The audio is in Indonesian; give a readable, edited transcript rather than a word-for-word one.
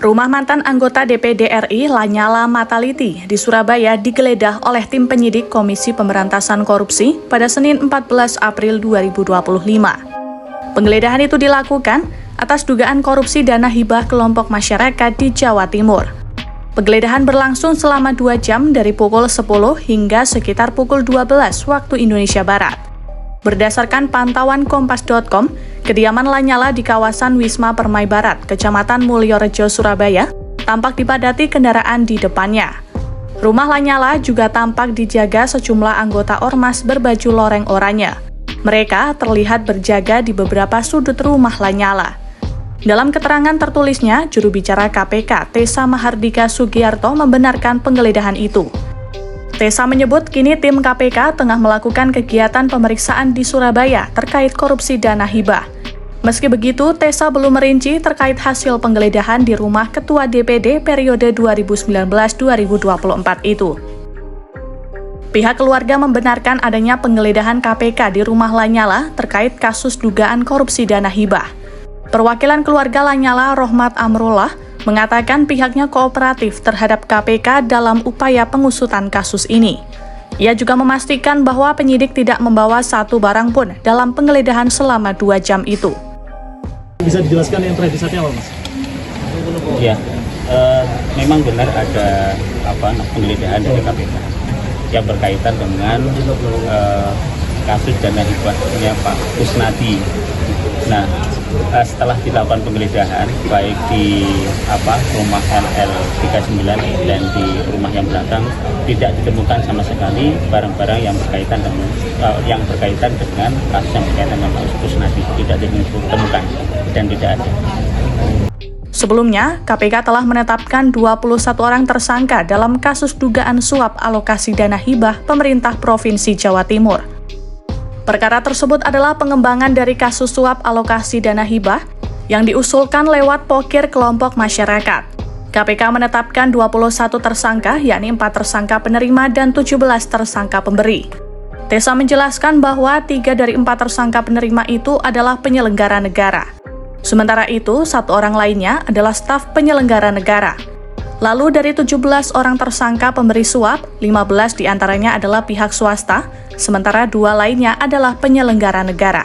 Rumah mantan anggota DPD RI Lanyala Mataliti di Surabaya digeledah oleh tim penyidik Komisi Pemberantasan Korupsi pada Senin 14 April 2025. Penggeledahan itu dilakukan atas dugaan korupsi dana hibah kelompok masyarakat di Jawa Timur. Penggeledahan berlangsung selama 2 jam dari pukul 10 hingga sekitar pukul 12 waktu Indonesia Barat. Berdasarkan pantauan Kompas.com, kediaman Lanyala di kawasan Wisma Permai Barat, Kecamatan Mulyorejo, Surabaya, tampak dipadati kendaraan di depannya. Rumah Lanyala juga tampak dijaga sejumlah anggota ormas berbaju loreng oranye. Mereka terlihat berjaga di beberapa sudut rumah Lanyala. Dalam keterangan tertulisnya, juru bicara KPK, Tessa Mahardika Sugiarto, membenarkan penggeledahan itu. Tessa menyebut kini tim KPK tengah melakukan kegiatan pemeriksaan di Surabaya terkait korupsi dana hibah. Meski begitu, Tessa belum merinci terkait hasil penggeledahan di rumah Ketua DPD periode 2019-2024 itu. Pihak keluarga membenarkan adanya penggeledahan KPK di rumah Lanyala terkait kasus dugaan korupsi dana hibah. Perwakilan keluarga Lanyala, Rohmat Amrullah, mengatakan pihaknya kooperatif terhadap KPK dalam upaya pengusutan kasus ini. Ia juga memastikan bahwa penyidik tidak membawa satu barang pun dalam penggeledahan selama 2 jam itu. Bisa dijelaskan yang predisaatnya apa, Mas? Ya, memang benar ada penggeledahan dari KPK yang berkaitan dengan kasus dana hibahnya Pak Kusnadi. Nah, setelah dilakukan penggeledahan baik di rumah LL39 dan di rumah yang belakang, tidak ditemukan sama sekali barang-barang yang berkaitan dengan kasus yang berkaitan dengan Pak Kusnadi, tidak ditemukan dan tidak ada. Sebelumnya, KPK telah menetapkan 21 orang tersangka dalam kasus dugaan suap alokasi dana hibah pemerintah Provinsi Jawa Timur. Perkara tersebut adalah pengembangan dari kasus suap alokasi dana hibah yang diusulkan lewat pokir kelompok masyarakat. KPK menetapkan 21 tersangka, yakni 4 tersangka penerima dan 17 tersangka pemberi. Tessa menjelaskan bahwa 3 dari 4 tersangka penerima itu adalah penyelenggara negara. Sementara itu, 1 orang lainnya adalah staf penyelenggara negara. Lalu dari 17 orang tersangka pemberi suap, 15 diantaranya adalah pihak swasta, sementara 2 lainnya adalah penyelenggara negara.